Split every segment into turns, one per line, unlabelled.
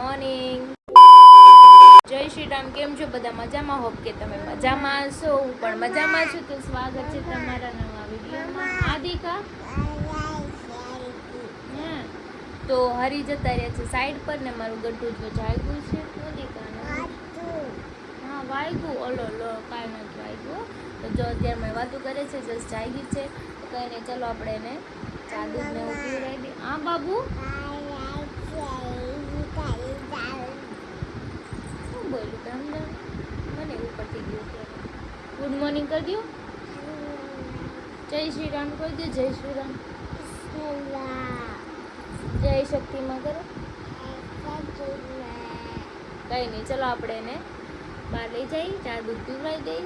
Morning. જય શ્રી રામ. કેમ છો બધા? મજામાં? હોપ કે તમે મજામાં છો. હું પણ મજામાં છું. તો સ્વાગત છે તમારા નવા વિડીયોમાં. આદિકા તો હરી જતા રહ્યા છે સાઈડ પર ને મારું ગટું જો જાગ્યું છે. હા વાગ્યું. ઓલો લો કાંઈ નથી વાગ્યું. તો જો અત્યારે મેં વાતું કરે છે, જસ્ટ જાગી છે. તો કંઈ નહીં, ચલો આપણે એને ચા દૂધ ને એવું પીવડાવી દઈએ. હા બાબુ શું બોલ્યું કે અમને મને એવું પતી ગયું છે. ગુડ મોર્નિંગ કરી દો. જય શ્રી રામ કરી દો. જય શ્રી રામ. જય શક્તિમાં કરો. કંઈ નહીં, ચલો આપણે એને બહાર લઈ જઈએ, ચા દૂધ પીવડાવી દઈએ,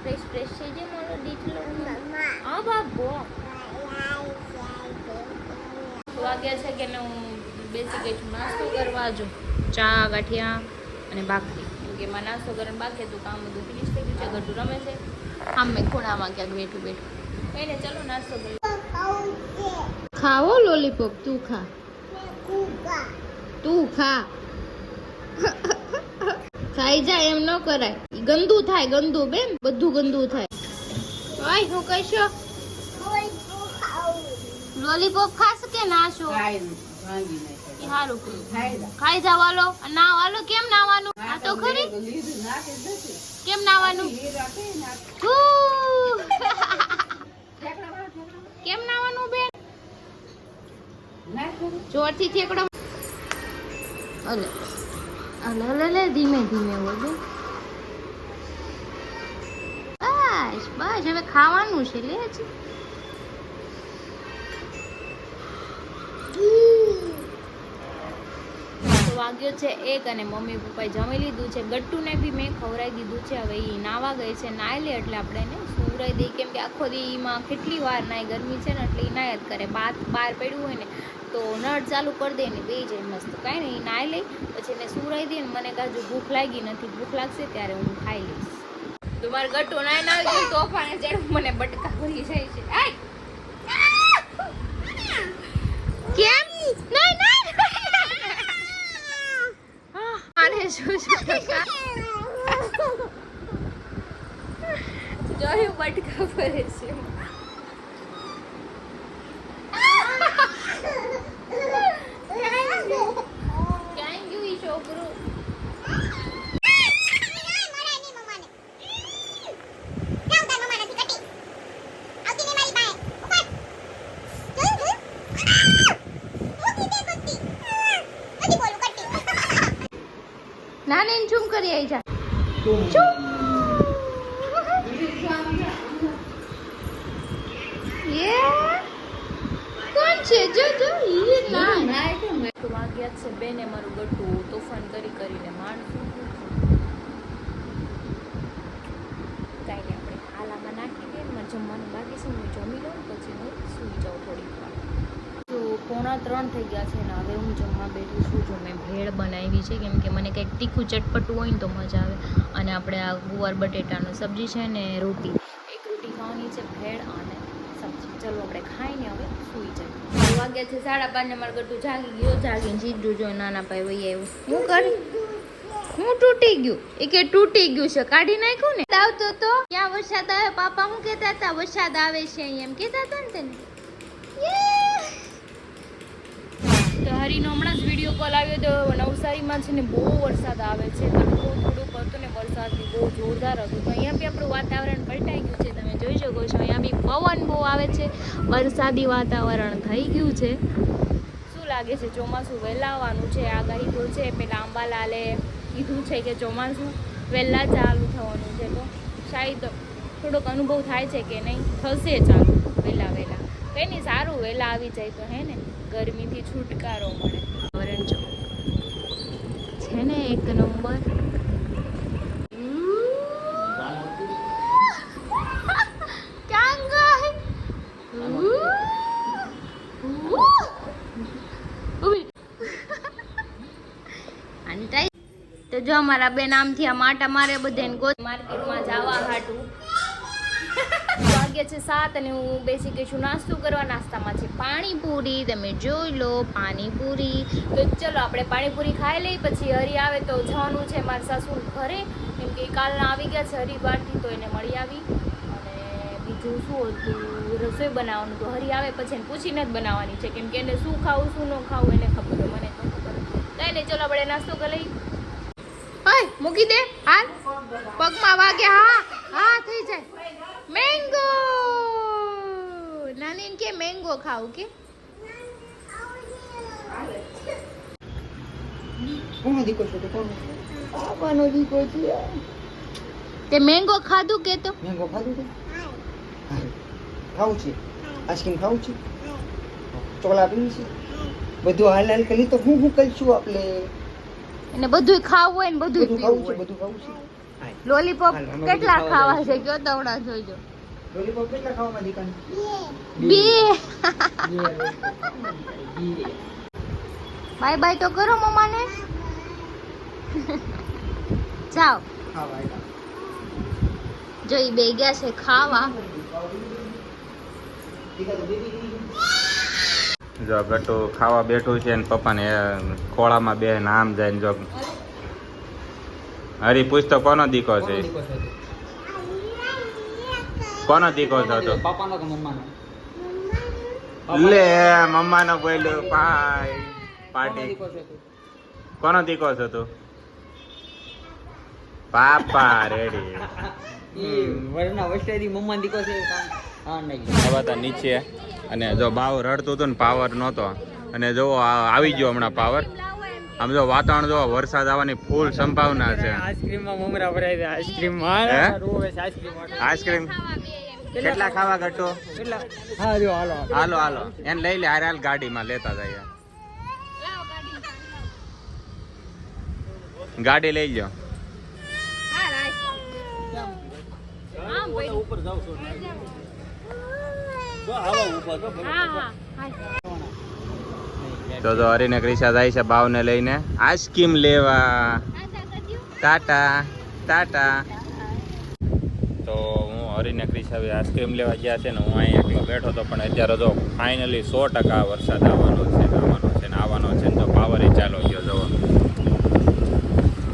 ફ્રેશ થઈ જાય મારો દીકરો. હા બાબો વાગ્યા છે કે હું બેસી ગઈ છું નાસ્તો કરવા. જો ચા ગાંઠિયા અને ભાખરી, કેમ કે એમાં નાસ્તો કરીને બાકી હતું. કામ બધું ફિનિશ થઈ ગયું છે. ગઢું રમે છે આમ મેં ખૂણામાં ક્યાંક બેઠું. એને ચલો નાસ્તો કરી. ખાવો લોલીપોપ. તું ખા. ખાઈ જાય એમ ન કરાય. ગંદુ થાય. ગંદુ બેન, બધું ગંદુ થાય. ભાઈ હું કહીશો લોલીપોપ ખાસ કે નાશો? સારું ખાઈ જવાલો. નાવાનો કેમ નાવાનું? આ તો ખરી કેમ નાવાનું? કેમ નાવાનું બેન? જોરથી થેકડો. અલે અલે ધીમે ધીમે બોલો. બસ હવે ખાવાનું છે. લે છે વાગ્યો છે 1 અને મમ્મી પપ્પાએ જમી લીધું છે. ગટ્ટુને બી મેં ખવડાવી દીધું છે. હવે એ નાવા ગઈ છે. નાઈ લે એટલે આપણે એને સુવડાવી દઈએ, કેમ કે આખો દીમાં કેટલી વાર નાય. ગરમી છે ને એટલે એ નાય જ કરે. બહાર પડ્યું હોય ને તો નળ ચાલુ કરી દે ને બે જાય મસ્ત. કાંઈ નહીં, નાઈ લઈ પછી એને સુવડાવી દઈએ ને. મને કાજુ ભૂખ લાગી નથી. ભૂખ લાગશે ત્યારે હું ખાઈ લઈશ. તો મારે ગટ્ટુ નાઈ ના આવી તોફાને જ્યારે મને બટકા ભરી જાય છે. કેમ નહીં મારે શું જોયું બટકા ભરે છે. ક્યાં ગયું ઈ છોકરું? નાની ચૂમ કરી આવી જા. કોણ છે? જો વાગ્યા છે બેને મારું ગટ્ટુ તોફાન કરીને માણસું. કાંઈ નહીં, આપણે આલામાં નાખી દઈએ. મારે જમવાનું બાકી છે. હું જમી લઉં પછી હું સૂઈ જાઉં થોડીક વાર. તો 2:45 થઈ ગયા છે ને હવે હું જમવા બેઠી છું. જો મેં ભેળ બનાવી છે, કેમ કે મને કંઈક તીખું ચટપટું હોય ને તો મજા આવે. અને આપણે આ ગુવાર બટેટાનું સબ્જી છે ને રોટી, એક રોટી ખાવાની છે, ભેળ અને સબ્જી. ચલો આપણે ખાઈને હવે સૂઈ જાય. વાગ્યા છે 5:30 ને મારું ગટ્ટુ જાગીને સીધું જો નાના ભાઈ વહી આવ્યું. હું કરી હું તૂટી ગયું. એ કે તૂટી ગયું છે, કાઢી નાખ્યું ને. આવતો તો ક્યાં વરસાદ આવે? પાપા શું કહેતા હતા? વરસાદ આવે છે એમ કહેતા હતા ને તને. તો હરીનો હમણાં જ વિડીયો કોલ આવ્યો તો નવસારીમાં છે ને બહુ વરસાદ આવે છે. તડકો થોડુંક હતું ને વરસાદની બહુ જોરદાર હતું. તો અહીંયા બી આપણું વાતાવરણ પલટાઈ ગયું છે. તમે જોઈ શકો છો અહીંયા બી પવન બહુ આવે છે. વરસાદી વાતાવરણ થઈ ગયું છે. શું લાગે છે ચોમાસું વહેલા આવવાનું છે? આગાહી તો છે. પેલા અંબાલાલે કીધું છે કે ચોમાસું વહેલા ચાલુ થવાનું છે. તો શાયદ થોડોક અનુભવ થાય છે કે નહીં થશે ચાલુ વહેલા. કંઈ નહીં, સારું વહેલા આવી જાય તો હે ને ગરમીથી છુટકારો મળે. વરણ જો છે ને 1 નંબર. ક્યાં ગઈ? તો જો અમારા બેન આમથી આ માટા મારે બધાને માર્કેટમાં જવા હાટું ગયા છે 7 અને હું બેસી ગઈ છું નાસ્તો કરવા. નાસ્તામાં છે પાણીપુરી, તમે જોઈ લો પાણીપુરી. તો ચલો આપણે પાણીપુરી ખાઈ લઈ, પછી હરી આવે તો જવાનું છે મારા સાસુ ઘરે, કેમ કે કાલના આવી ગયા છે હરિવારથી, તો એને મળી આવી. અને બીજું શું હતું, રસોઈ બનાવવાનું, તો હરી આવે પછી એને પૂછીને જ બનાવવાની છે, કેમ કે એને શું ખાવું શું ન ખાવું એને ખબર હોય, મને તો ખબર. કઈ નહીં, ચલો આપણે નાસ્તો કરી લઈ. ઓય મૂકી દે, હાલ પગમાં વાગે. હા હા થઈ જાય. મેંગો નાની કે મેંગો ખાવું કે
કોનો દીકો છે?
આપવાનો દીકો છે. તે મેંગો ખાધું કે તો
મેંગો ખાધું છે? ખાવું છે? આઈસ્ક્રીમ ખાવું છે? ચોકલા પીવી છે? બધું હાલ હાલ કરી તો હું કરીશું આપણે?
એને બધું ખાવું હોય ને બધું
ખાવું છે, બધું ખાવું છે.
લોલીપોપ કેટલા ખાવા છે કયો દવડા જોઈજો.
લોલીપોપ કેટલા ખાવામાં દીકાને?
2 બાય બાય તો કરો મમ્માને. જાઓ
ખાવા
જો ઈ બે ગયા છે ખાવા.
જો ગટુ ખાવા બેઠું છે ને પપ્પાને ખોળામાં બે નામ જાય ને જો હરી પૂછ તો કોનો દીકો છે? કોનો દીકો છે તો?
પાપાનો કે મમ્માનો?
લે મમ્માનો બોલ્યો પાય પાર્ટી. કોનો દીકો છે તું? પાપા રેડી.
વરના વસ્ટેથી મમ્માનો દીકો છે. હા નહીં
હતા નીચે અને જો બાવ રડતું હતું ને પાવર નહોતો, અને જો આવી ગયો હમણાં પાવર. આમ જો વાતાવરણ જો વરસાદ આવવાની ફૂલ સંભાવના છે.
આઈસ્ક્રીમમાં મમરા ભરાય છે. આઈસ્ક્રીમ
આઈસ્ક્રીમ કેટલા ખાવા ગટો?
કેટલા? હા જો હાલો
હાલો હાલો એને લઈ લે. હાલ ગાડીમાં લેતા જાય. ગાડી લઈ લો. તો હરીને ક્રિશા જાય છે બાવને લઈને આઈસ્ક્રીમ લેવા. ટાટા ટાટા. તો હું હરીને ક્રિશા આઈસ્ક્રીમ લેવા ગયા છે ને હું અહીં એકલો બેઠો હતો, પણ અત્યારે જો ફાઇનલી 100% વરસાદ આવવાનો છે ને આવવાનો છે ને તો પાવર ચાલુ ગયો. જો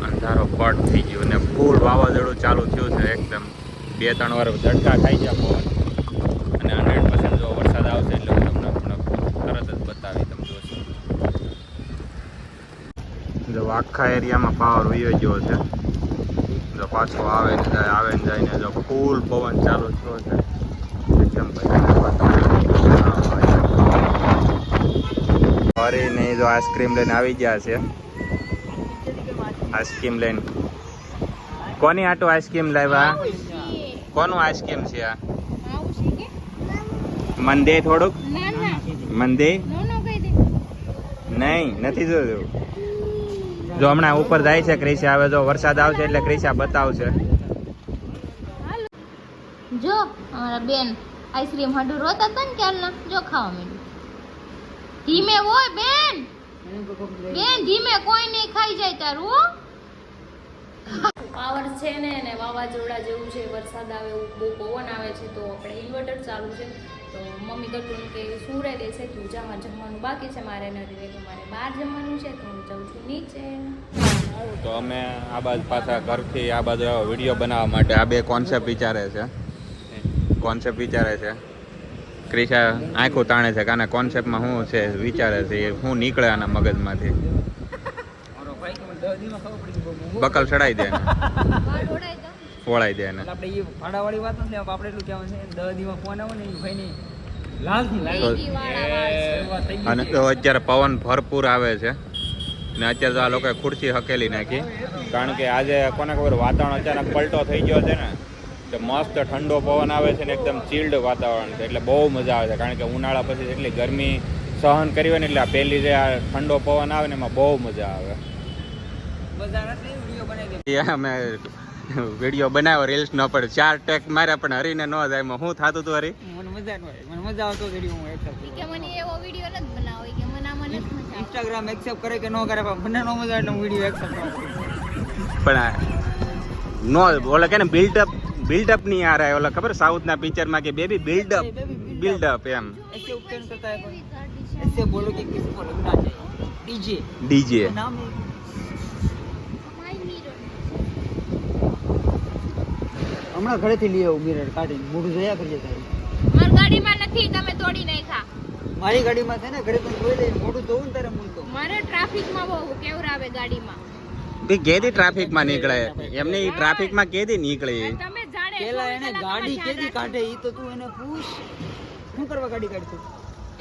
અંધારો પટ થઈ ગયો ને ફૂલ વાવાઝોડું ચાલુ થયું છે એકદમ. 2-3 વાર ઝટકા ખાઈ ગયા પવન, અને 100% જો વરસાદ આવશે એટલે હું તમને તરત જ બતાવી તમે જોશો. જો આખા એરિયામાં પાવર વયો ગયો છે. જો પાછો આવે ને જાય ને જો ફૂલ પવન ચાલુ થયો છે એકદમ. હરીને જો આઈસ્ક્રીમ લઈને આવી ગયા છે. આઈસ્ક્રીમ લઈને કોની આટો આઈસ્ક્રીમ લાવ્યા? કોનું આઈસ્ક્રીમ છે આ? મન દે થોડુંક. મન દે. નહીં નથી જોયું. જો હમણાં ઉપર જાય છે ક્રિશા. હવે જો વરસાદ આવશે એટલે ક્રિશા બતાવશે.
જો અમારા બેન આઈસ્ક્રીમ હાડુ રોતા હતા ને ક્યારના, જો ખાવા માંડ્યું. ધીમે હોય બેન, બેન ધીમે, કોઈ નહીં ખાઈ જાય તારું. પાવર છે ને વાવાઝોડા જેવું છે, વરસાદ આવે એવું બહુ પવન આવે છે, તો આપણે ઇન્વર્ટર ચાલુ છે. તો મમ્મી કટું કે શું રહે છે તું જામાં જમવાનું બાકી છે મારે નથી રહેતું, મારે બહાર જમવાનું છે તો હું જાઉં છું નીચે. તો
અમે આ બાજુ પાછા ઘરથી આ બાજુ વિડીયો બનાવવા માટે આ બે કોન્સેપ્ટ વિચારે છે. ક્રિશા આંખો તાણે છે કે આના કોન્સેપ્ટમાં શું છે વિચારે છે, શું નીકળે આના મગજમાંથી. બકલ ચડાઈ દે ફોડાઈ દે ને.
આપણે એ ભાડાવાળી વાત નથી, આપણે એટલું કહેવાનું છે 10 દીમાં ફોન આવે ને એ ભાઈની
અને તો અત્યારે પવન ભરપૂર આવે છે ને અત્યારે તો આ લોકોએ ખુરશી હકેલી નાખી, કારણ કે આજે કોને ખબર વાતાવરણ અચાનક પલટો થઈ ગયો છે ને, તો મસ્ત ઠંડો પવન આવે છે ને એકદમ ચીલ્ડ વાતાવરણ છે, એટલે બહુ મજા આવે છે. કારણ કે ઉનાળા પછી એટલી ગરમી સહન કરી હોય ને, એટલે આ પહેલી જે આ ઠંડો પવન આવે ને એમાં બહુ મજા આવે. અમે વિડીયો બનાવ્યો રીલ્સ ન પડે, 4 ટેક માર્યા પણ હરીને ન જાય. એમાં શું થતું હતું હરી?
મને મજા આવતો વિડીયો હું એક્સેપ્ટ
કે મને એવો વિડીયો નથી બનાવો કે મને આમાં નથી મજા આવે.
ઇન્સ્ટાગ્રામ એક્સેપ્ટ કરે કે ન કરે પણ મને નો મજા એટલે હું વિડીયો એક્સેપ્ટ કરું.
પણ નો ઓલે કે ને બિલ્ડઅપ નહીં આ રહા ઓલા ખબર સાઉથના પિક્ચરમાં કે બેબી બિલ્ડઅપ બિલ્ડઅપ એમ
ऐसे उपकरण करता है कोई ऐसे बोलो कि किसको लगना चाहिए डीजे
ડીજે
नाम है હમણાં ઘરેથી લઈ આવું મિરર કાઢીને મોઢું જોયા કરજે તારી
મારી ગાડીમાં નથી, તમે તોડી નાખ્યા.
મારી ગાડીમાં છે ને ઘરે પણ જોઈ લે મોઢું જોવું ને તારે મૂળ તો
મારે ટ્રાફિકમાં બહુ કેવરાવે ગાડીમાં.
કેદી ટ્રાફિકમાં નીકળે એમને ઈ ટ્રાફિકમાં કેદી નીકળે
તમે જાણે
પેલા
24
એને
કલાકમાં
ગાડી
ધ્યાન
કેદી
રાખો.
કાઢે ઈ તો તું એને પૂછ શું કરવા ગાડી કાઢતું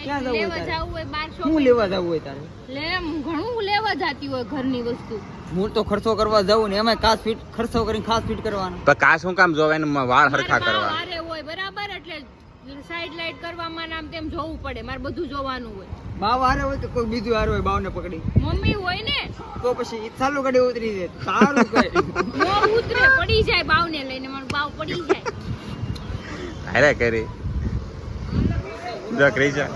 ક્યાં
કંઈક
જવું
લેવા
હોય તારે
જાવું હોય બહાર
શું
shopping.
લેવા જવું હોય તારે
લે એમ ઘણું લેવા જાતી હોય ઘરની વસ્તુ.
હું તો ખર્ચો કરવા જાઉં ને એમાં ખાસ ફીટ ખર્ચો કરીને ખાસ ફીટ કરવાનો
પણ કા શું કામ જોવે ને વાળ હરખા
મારા
કરવા
બા વારે હોય બરાબર, એટલે સાઈડ લાઈટ કરવામાં ને આમ તેમ જોવું પડે, મારે બધું જોવાનું હોય.
બાવ હારે હોય તો કોઈ બીજું હારે હોય બાવને પકડી
મમ્મી હોય ને
તો પછી ઈ ચાલુ ગાડી ઉતરી જાય સારું કઈ
નો ઉતરે, પડી જાય બાવને લઈને, મારું બાવ પડી જાય.
હારે કરી જો ક્રિશા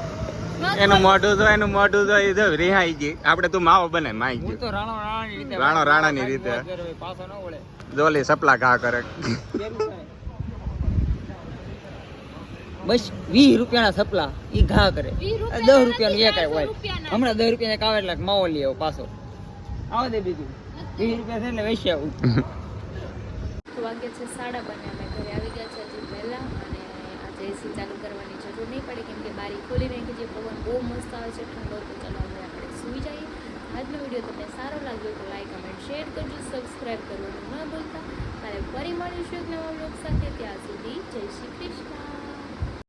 એનું મોઢું જો એ જો રિહાઈ ગઈ આપણે તું માવો બને માઈ
હું
ગયું
તો રાણાની રીતે
રાણાની રીતે.
પાછો ન વળે
જોલી સપલા ઘા કરે
બસ 20 રૂપિયાના સપલા ઈ ઘા કરે
20
10
રૂપિયાના
રૂપિયાનું એક હોય
રૂપિયાના.
હમણાં 10 રૂપિયાના કાવે એટલે માવો લઈ આવો પાછો આવો દે બીજું 20 રૂપિયા છે એટલે વેચી આવું
વાગે છે 7:30 અમે ઘરે આવી ગયા છે હજી પહેલા, અને આજે એસી ચાલુ કરવાની જરૂર નહીં પડે કેમ કે બારી ખોલી નાખી છે, પવન બહુ મસ્ત આવે છે ઠંડો. તો ચાલો હવે આપણે સૂઈ જઈએ. આજનો વિડીયો તમને સારો લાગ્યો તો લાઈક કમેન્ટ શેર કરજો, સબસ્ક્રાઈબ કરવાનું ન ભૂલતા. તારે ફરી મળીશું એક નવા બ્લોગ સાથે, ત્યાં સુધી જય શ્રી કૃષ્ણ.